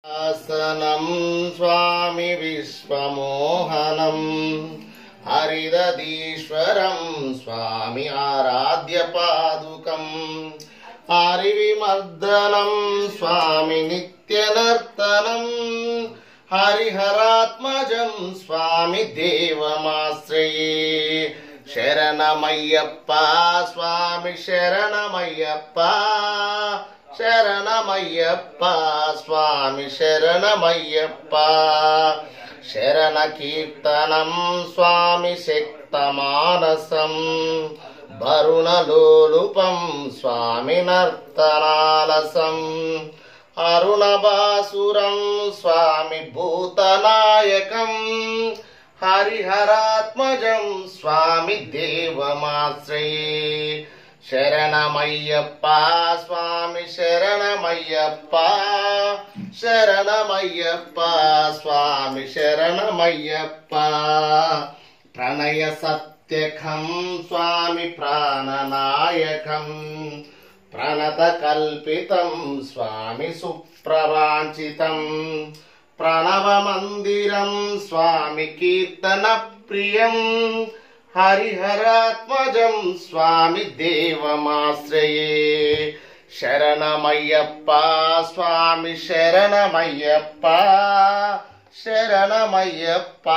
ఆసనం స్వామి విశ్వమోహనం హరిదీశ్వరం స్వామి ఆరాధ్య పాదుకం హరివిమర్దనం స్వామి నిత్యనర్తనం హరిహరాత్మజం స్వామి దేవమాశ్రయే శరణమయ్యప్ప స్వామి శరణమయ్యప్ప శరణమయ్యప్ప స్వామి శరణమయ్యప్ప శరణ కీర్తనం స్వామి శక్తమానసం వరుణలోలుపం స్వామి నర్తనాలసం అరుణబాసురం స్వామి భూతనాయకం హరిహరాత్మజం స్వామి దేవమాశ్రయే శరణమయ్యప్ప స్వామి శరణమయ్యప్ప శరణమయ్యప్ప స్వామి శరణమయ్యప్ప ప్రణయ సత్యఖం స్వామి ప్రాణనాయకం ప్రణత కల్పితం స్వామి సుప్రవాంఛితం ప్రణవ మందిరం స్వామి కీర్తన ప్రియం హరిహరాత్మజం స్వామి దేవమాశ్రయే శరణమయ్యప్ప స్వామి శరణమయ్యప్ప శరణమయ్యప్ప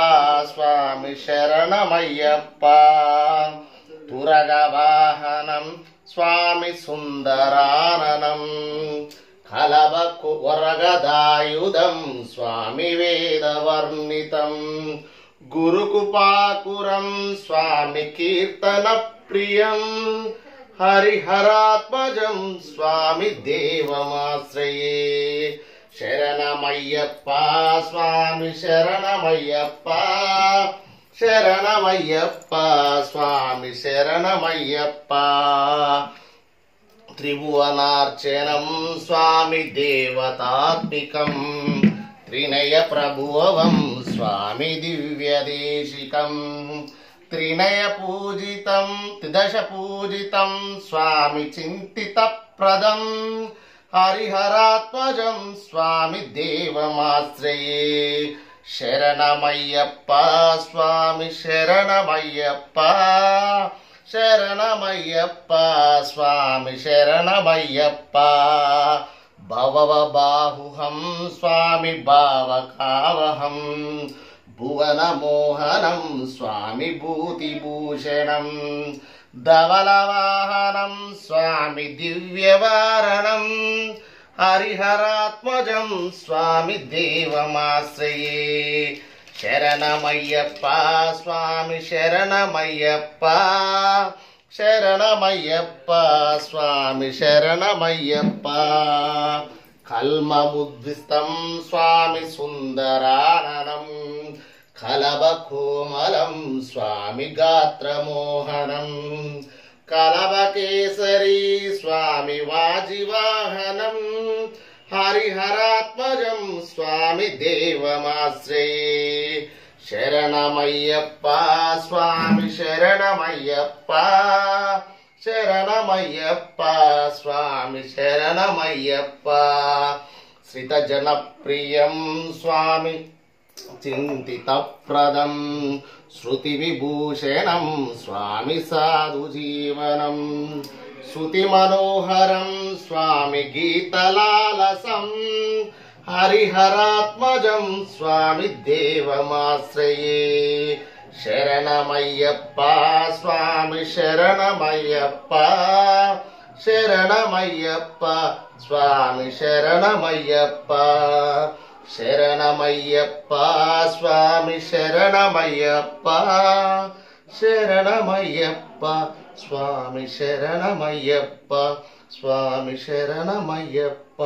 స్వామి శరణమయ్యప్ప తురగవాహనం స్వామి సుందరాననం కలవకు వరగదాయుధం స్వామి వేదవర్ణితం గురుకుపాకురం స్వామి కీర్తన ప్రియం హరిహరాత్మజం స్వామి దేవమాశ్రయే శరణమయ్యప్ప స్వామి శరణమయ్యప్ప శరణమయ్యప్ప స్వామి శరణమయ్యప్ప త్రిభువనార్చనం స్వామి దేవతాత్మికం త్రినయ ప్రభువం స్వామి దివ్యదేశికం త్రినయ పూజితం త్రిదశ పూజితం స్వామి చింతిత ప్రదం హరిహరాత్మజం స్వామి దేవమాశ్రయే శరణమయ్యప్ప స్వామి శరణమయ్యప్ప శరణమయ్యప్ప స్వామి శరణమయ్యప్ప భవబాహుహం స్వామి భావకావహం భువనమోహనం స్వామి భూతిభూషణం ధవలవాహనం స్వామి దివ్యవారణం హరిహరాత్మజం స్వామి దేవమాశ్రయే శరణమయ్యప్ప స్వామి శరణమయ్యప్ప శరణమయ్యప్ప స్వామి శరణమయ్యప్ప కల్మముద్విస్తం స్వామి సుందరాననం కలభకోమలం స్వామి గాత్రమోహనం కలభకేసరీ స్వామి వాజివాహనం హరిహరాత్మజం స్వామి దేవమాశ్రయే శరణమయ్యప్ప స్వామి శరణమయ్యప్ప శరణమయ్యప్ప స్వామి శరణమయ్యప్ప శ్రితజనప్రియం స్వామి చింతితప్రదం శృతి విభూషణం స్వామి సాధుజీవనం శృతి మనోహరం స్వామి గీతలాలసం హరిహరాత్మజం స్వామి దేవమాశ్రయే శరణమయ్యప్ప స్వామి శరణమయ్యప్ప శరణమయ్యప్ప స్వామి శరణమయ్యప్ప శరణమయ్యప్ప స్వామి శరణమయ్యప్ప శరణమయ్యప్ప స్వామి శరణమయ్యప్ప స్వామి శరణమయ్యప్ప